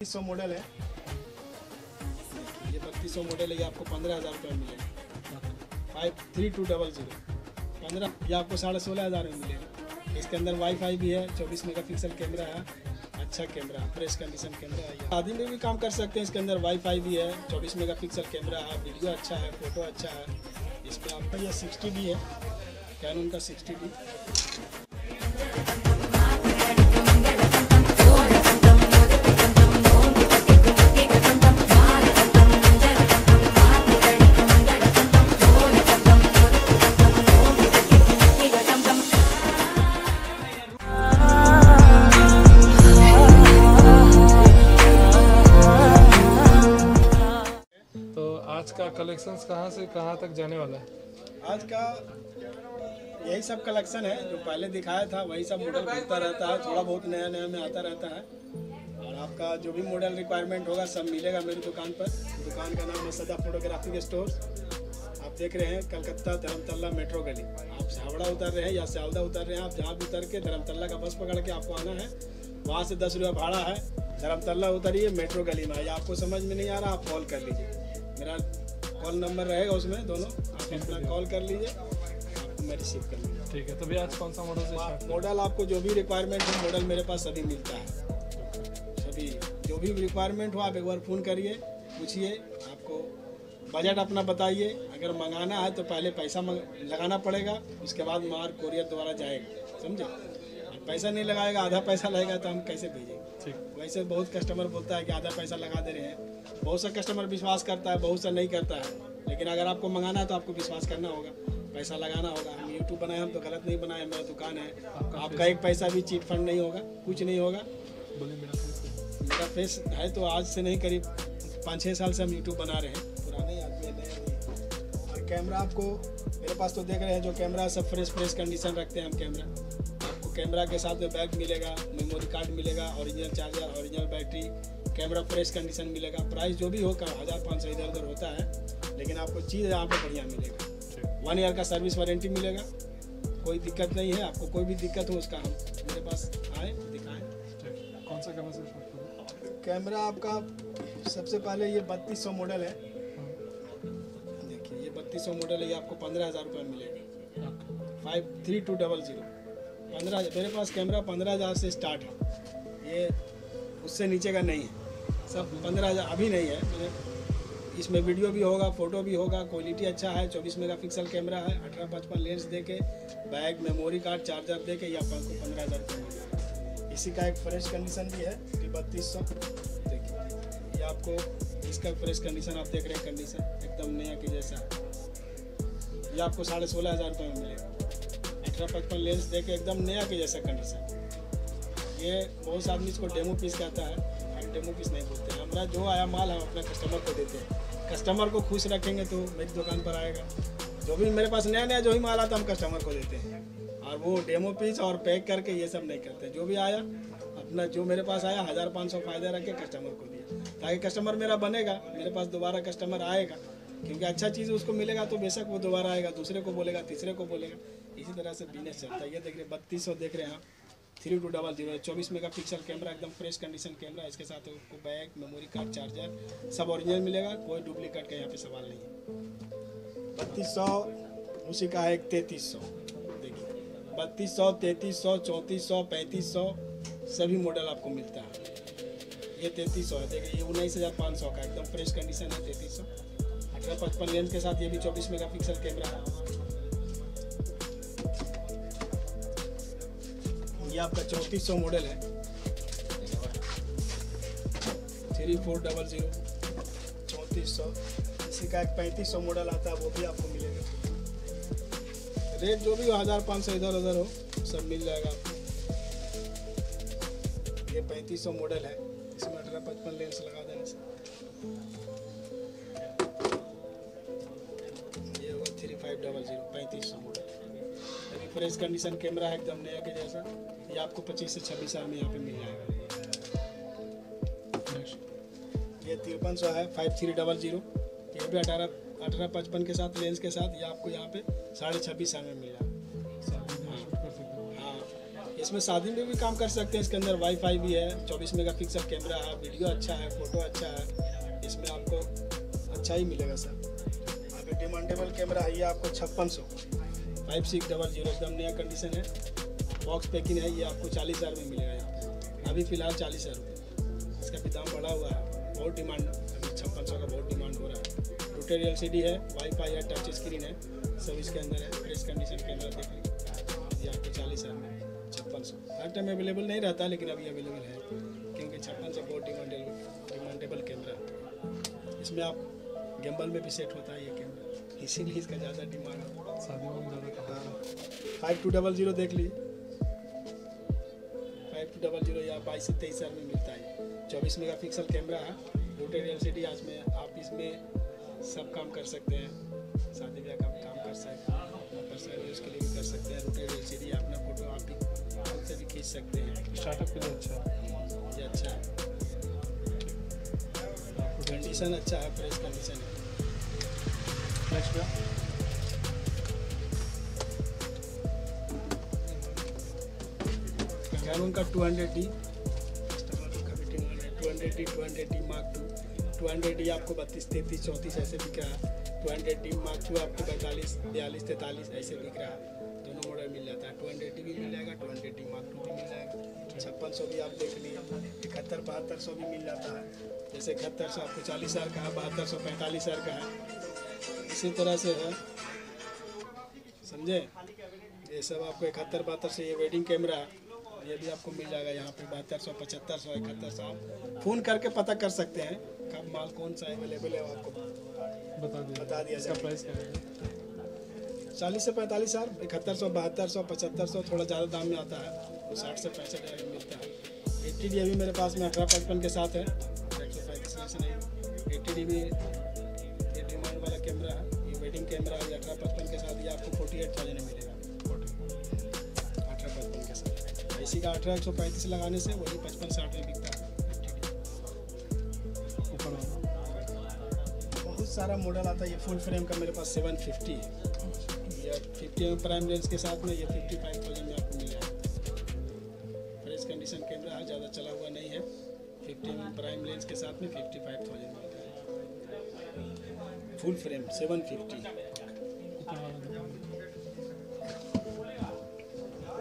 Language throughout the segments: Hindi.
3200 मॉडल है। ये 3200 मॉडल है, ये आपको 15,000 रुपये में मिलेगा। 53200 15, ये आपको 16,500 में मिलेगा। इसके अंदर वाईफाई भी है, 24 मेगापिक्सल कैमरा है, अच्छा कैमरा, फ्रेश कंडीशन कैमरा है। शादी में भी काम कर सकते हैं। इसके अंदर वाईफाई भी है, 24 मेगापिक्सल कैमरा है, वीडियो अच्छा है, फोटो अच्छा है। इसमें आपका ये 60D है, कैनन का 60D। आज का कलेक्शंस कहाँ से कहाँ तक जाने वाला है? आज का यही सब कलेक्शन है जो पहले दिखाया था, वही सब मॉडल घूमता रहता है, थोड़ा बहुत नया नया में आता रहता है। और आपका जो भी मॉडल रिक्वायरमेंट होगा सब मिलेगा मेरी दुकान पर। दुकान का नाम है सदा फोटोग्राफिक स्टोर। आप देख रहे हैं कलकत्ता धर्मतल्ला मेट्रो गली। आप हावड़ा उतर रहे हैं या सियालदा उतर रहे हैं, आप जहाँ भी उतर के धर्मतल्ला का बस पकड़ के आपको आना है। वहाँ से 10 रुपये भाड़ा है। धर्मतल्ला उतरिए, मेट्रो गली में आइए। आपको समझ में नहीं आ रहा, आप कॉल कर लीजिए, मेरा कॉल नंबर रहेगा उसमें दोनों, आप अपना कॉल कर लीजिए, आपको मैं रिसीव कर लूँगा। ठीक है, तो भैया आज कौन सा मॉडल से? मॉडल आपको जो भी रिक्वायरमेंट हो, मॉडल मेरे पास सभी मिलता है। सभी जो भी रिक्वायरमेंट हो आप एक बार फ़ोन करिए, पूछिए, आपको बजट अपना बताइए। अगर मंगाना है तो पहले पैसा लगाना पड़ेगा, उसके बाद माल कोरियर द्वारा जाएगा, समझे? पैसा नहीं लगाएगा, आधा पैसा लगेगा तो हम कैसे भेजेंगे? ठीक। वैसे बहुत कस्टमर बोलता है कि आधा पैसा लगा दे रहे हैं। बहुत सा कस्टमर विश्वास करता है, बहुत सा नहीं करता है। लेकिन अगर आपको मंगाना है तो आपको विश्वास करना होगा, पैसा लगाना होगा। हम यूट्यूब बनाए, हम तो गलत नहीं बनाए, मेरा दुकान है। आपका एक पैसा भी चीट फंड नहीं होगा, कुछ नहीं होगा। बोलिए मेरा फेस है तो आज से नहीं, करीब 5-6 साल से हम यूट्यूब बना रहे हैं। पुराने आदमी नए नहीं। और कैमरा आपको मेरे पास तो देख रहे हैं, जो कैमरा सब फ्रेश कंडीशन रखते हैं हम। कैमरा के साथ में बैग मिलेगा, मेमोरी कार्ड मिलेगा, original charger, original battery, camera fresh condition मिलेगा। प्राइस जो भी होगा 1500 इधर उधर होता है, लेकिन आपको चीज़ यहाँ पे बढ़िया मिलेगा। 1 ईयर का सर्विस वारंटी मिलेगा, कोई दिक्कत नहीं है। आपको कोई भी दिक्कत हो उसका हम मेरे पास आए दिखाएँ। कौन सा कैमरा से? कैमरा आपका सबसे पहले ये 3200 मॉडल है। देखिए ये 3200 मॉडल है, ये आपको 15,000 रुपये में मिलेगा। 53200 15, मेरे पास कैमरा 15,000 से स्टार्ट है। ये उससे नीचे का नहीं है, सब 15,000 अभी नहीं है। मैंने इसमें वीडियो भी होगा, फोटो भी होगा, क्वालिटी अच्छा है। 24 मेगापिक्सल कैमरा है, 18-55 लेंस दे के, बैग, मेमोरी कार्ड, चार्जर दे के, ये आपको 15,000 रुपये मिलेगा। इसी का एक फ्रेश कंडीशन भी है, 3200। देखिए ये आपको इसका फ्रेश कंडीशन आप देख रहे हैं, कंडीशन एकदम नया के जैसा। ये आपको 16,500 रुपये में मिलेगा। 18-55 लेंस दे के एकदम नया के जैसा कंडीशन। ये बहुत से आदमी इसको डेमो पीस कहता है, हम डेमो पीस नहीं बोलते हैं। हमारा जो आया माल हम अपने कस्टमर को देते हैं। कस्टमर को खुश रखेंगे तो मेरी दुकान पर आएगा। जो भी मेरे पास नया जो ही माल आता हम कस्टमर को देते हैं, और वो डेमो पीस और पैक करके ये सब नहीं करते। जो भी आया अपना, जो मेरे पास आया 1500 फायदा रख के कस्टमर को दिया, ताकि कस्टमर मेरा बनेगा, मेरे पास दोबारा कस्टमर आएगा। क्योंकि अच्छा चीज़ उसको मिलेगा तो बेशक वो दोबारा आएगा, दूसरे को बोलेगा, तीसरे को बोलेगा। इसी तरह से बिजनेस चलता है। ये देख रहे 3200 देख रहे हैं आप, 3200 24 मेगापिक्सल कैमरा, एकदम फ्रेश कंडीशन कैमरा। इसके साथ आपको बैग, मेमोरी कार्ड, चार्जर सब ओरिजिनल मिलेगा, कोई डुप्लीकेट का यहाँ पे सवाल नहीं है। 3200 उसी का है 3300। देखिए 3200, 3300, 3400, 3500 सभी मॉडल आपको मिलता है। ये 3300 है, देखिए ये 19,500 का एकदम फ्रेश कंडीशन है 3300। 18-55 लेंस के साथ ये भी 24 मेगापिक्सल कैमरा है। ये आपका 3400 मॉडल है, 3400 3400। इसी का एक 3500 मॉडल आता है, वो भी आपको मिलेगा। रेट जो भी हो 1500 इधर उधर हो, सब मिल जाएगा आपको। ये 3500 मॉडल है, इसमें 18-55 लेंस लगा देने से। ये होगा 3500 3500 मॉडल। अभी फ्रेश कंडीशन कैमरा है, एकदम नया के जैसा। ये आपको 25 से 26 साल में यहाँ पे मिल जाएगा। ये 5300 है, 5300। ये भी 18-55 के साथ लेंस के साथ, ये आपको यहाँ पे 26.5 साल में मिल जाएगा। हाँ, ये इसमें शादी में भी काम कर सकते हैं। इसके अंदर वाईफाई भी है, 24 मेगापिक्सल कैमरा है, वीडियो अच्छा है, फोटो अच्छा है, इसमें आपको अच्छा ही मिलेगा सर। अगर डिमांडेबल कैमरा है ये आपको 5600 5600 एकदम नया कंडीशन है, बॉक्स पैकिंग है, ये आपको 40,000 में मिलेगा यहाँ पे। अभी फ़िलहाल 40,000 रुपये, इसका भी दाम बढ़ा हुआ है, बहुत डिमांड, अभी 5600 का बहुत डिमांड हो रहा है। रोटेट LCD है, वाईफाई है, टच स्क्रीन है, सब इसके अंदर है। फ्रेश कंडीशन कैमरा देख लीजिए, ये आपको 40,000 में 5600। हर टाइम अवेलेबल नहीं रहता लेकिन अभी अवेलेबल है, क्योंकि 5600 बहुत डिमांडेबल कैमरा है। इसमें आप गिम्बल में भी सेट होता है ये कैमरा, इसीलिए इसका ज़्यादा डिमांड है। शादियों में ज़्यादा हाँ 5200 देख लीजिए, 5200 या 22 से 23,000 में मिलता है। 24 मेगापिक्सल कैमरा है, रोटेट LCD आज में आप इसमें सब काम कर सकते हैं, शादी ब्याह का भी काम कर सकते हैं, अपना पर्सनल यूज़ के लिए भी कर सकते हैं। रोटेट LCD अपना फोटो आप भी खुद से भी खींच सकते हैं। स्टार्टअप के लिए अच्छा है। ये अच्छा है, कंडीशन अच्छा है, फ्रेश कंडीशन है। नेक्स्ट क्या? कैनन का 200D, कस्टमर का भी डिमांड है, 200D Mark II, 200D आपको 32, 33, 34 ऐसे बिक रहा है। 200D Mark II आपको 45, 42, 43 ऐसे बिक रहा है, दोनों मॉडल मिल जाता है। 200D भी मिल जाएगा, 200D Mark II भी मिल जाएगा। 5600 भी आप देख लिए, 71, 7200 भी मिल जाता है। जैसे 7100 आपको 40,000 का है, 7200 45,000 का है, इसी तरह से है, समझे। ये सब आपको 71, 7200 ये वेडिंग कैमरा है, ये भी आपको मिल जाएगा यहाँ पे 7200, 7500, 7100। आप फ़ोन करके पता कर सकते हैं कब माल कौन सा अवेलेबल है, आपको बता दिया इसका जाए। प्राइस क्या है? 40 से 45,000, 7100, 7200, 7500 थोड़ा ज़्यादा दाम में आता है, 60 से 65,000 में मिलता है। 80D अभी मेरे पास में 1855 के साथ है, 135 से नहीं। 80D भी ये डिमांड वाला कैमरा है, ये वेडिंग कैमरा है, 1855 के साथ ये आपको 48,000 में मिलेगा। 1855 के साथ इसी का 18 लगाने से वही 55-60 में बिकता है। ऊपर वाला बहुत सारा मॉडल आता है, ये फुल फ्रेम का मेरे पास 750 है, ये 50 प्राइम लेंस के साथ में ये 55,000 में आपको मिल जाएगा। फ्रेश कंडीशन कैमरा है, ज़्यादा चला हुआ नहीं है, 50 प्राइम लेंस के साथ में 55,000 में मिलता है। Full frame 750। ऊपर वाला देखो।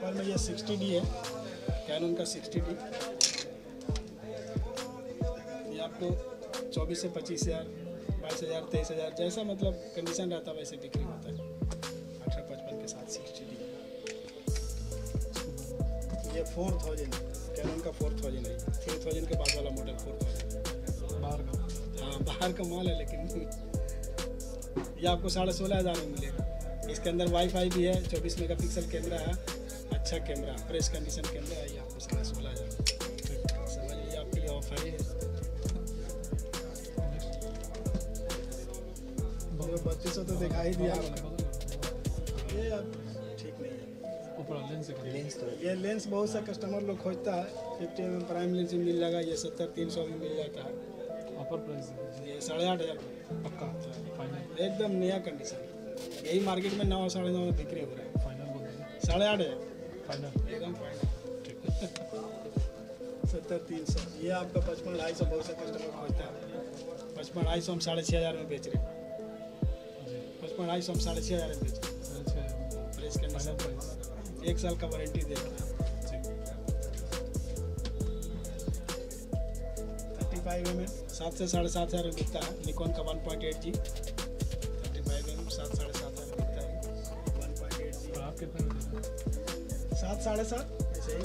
और में ये 60D है, कैनन का 60D, ये आपको 24 से 25,000, 22,000, 23,000 जैसा मतलब कंडीशन रहता है वैसे बिक्री होता है। 1855 के साथ 60D, ये 4000, कैनन का 4000 है, 3000 के बाद वाला मॉडल 4000। बाहर का हाँ बाहर का माल है, लेकिन ये आपको 16,500 में मिलेगा। इसके अंदर वाईफाई भी है, 24 मेगापिक्सल कैमरा है, अच्छा कैमरा, फ्रेश कंडीशन कैमरा है, ये आपको 16,500 समझ लीजिए, आपके लिए ऑफर है। 3200 तो दिखा ही दिया आपको, ये अब ठीक नहीं है। ऊपर लेंस ये लेंस बहुत सा कस्टमर लोग खोजता है, 50 mm प्राइम लेंस भी मिल जाएगा, ये 70-300 भी मिल जाता है। ऑफर प्राइस ये 8,500 पक्का फाइनल एकदम नया कंडीशन, यही मार्केट में 9 साढ़े 9 में बिक्री हो रहा है। फाइनल बोल दीजिए 8,500 फाइनल एकदम फाइनल। 70-300 ये आपका 55-250 बहुत सा कस्टमर खोजता है। 55-250 हम 6,500 में बेच रहे हैं, 55-250 हम 6,500 में बेच रहे हैं। फ्रेश कंडीशन प्राइस, 1 साल का वारंटी दे रहे हैं। 35 mm 7 से 7,500 में बिकता है, निकॉन का 1.8G 35 mm 7-7,500 में बिकता है, 1.8G। और आप कितने में दे रहे हैं? 7-7.5 ऐसे ही।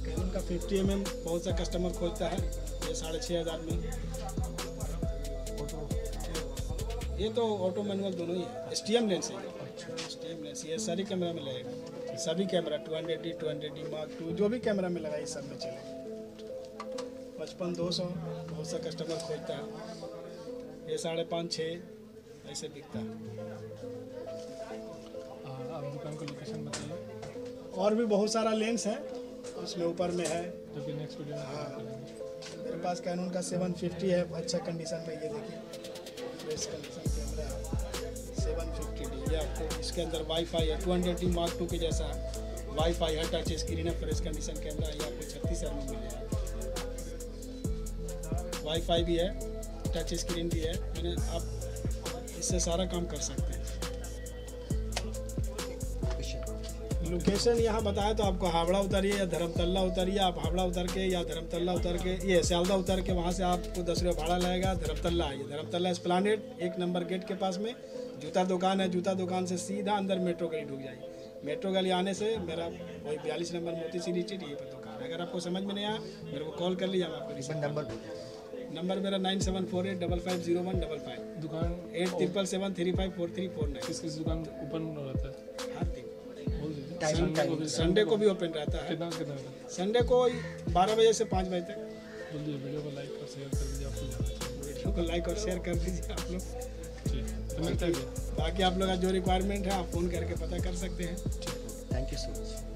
कैनन का 50 mm बहुत सा कस्टमर खोजता है, ये 6,500 में। फोटो ये तो ऑटो मैनुअल दोनों ही है, STM लेंस है, STM लेंस ये सारी कैमरा में लगेगा, सभी कैमरा 200D Mark II जो भी कैमरा में लगा ये सब में चलेगा। 55-200 बहुत सा कस्टमर खोजता है, ये 5.5-6 ऐसे बिकता है। आप दुकान का लोकेशन बताइए, और भी बहुत सारा लेंस है, उसमें ऊपर में है। जो कि नेक्स्ट वीडियो में बात करेंगे। मेरे पास कैनन का 750 है, अच्छा कंडीशन में, ये देखिए फ्रेश कंडीशन कैमरा है, 750D। ये आपको इसके अंदर वाईफाई है, 200D Mark II के जैसा है, वाईफाई है, टच स्क्रीन है, फ्रेश कंडीशन कैमरा, ये आपको 36,000 में मिलेगा। वाईफाई भी है, टच स्क्रीन भी है, मैंने आप इससे सारा काम कर सकते हैं। लोकेशन यहाँ बताया तो आपको, हावड़ा उतरिए या धर्मतल्ला उतरिए, आप हावड़ा उतर के या धर्मतल्ला उतर के, ये सियालदा उतर के वहाँ से आपको 10 रुपये भाड़ा लगेगा। धर्मतल्ला आइए, धर्मतल्ला एस्प्लेनेड 1 नंबर गेट के पास में जूता दुकान है, जूता दुकान से सीधा अंदर मेट्रो गली ढुक जाइए। मेट्रो गली आने से मेरा वही 42 नंबर मोती सिटी स्ट्रीट, यहीं पर दुकान है। अगर आपको समझ में नहीं आया मेरे को कॉल कर लीजिए, हम आपको रिसीव नंबर मेरा 9748550155, दुकान 8777354349। किस दुकान ओपन रहता है? हर दिन, बोल दीजिए। संडे को भी ओपन रहता है। कितना कितना संडे को 12 बजे से 5 बजे तक। जल्दी वीडियो को लाइक और शेयर कर दीजिए, आपको ज़्यादा चाहिए। वीडियो को लाइक और शेयर कर दीजिए आप लोग। ठीक तो मिलता है क्या? बाकी आप लोग का जो रिक्वायरमेंट है आप फ़ोन करके पता कर सकते हैं। Thank you so much.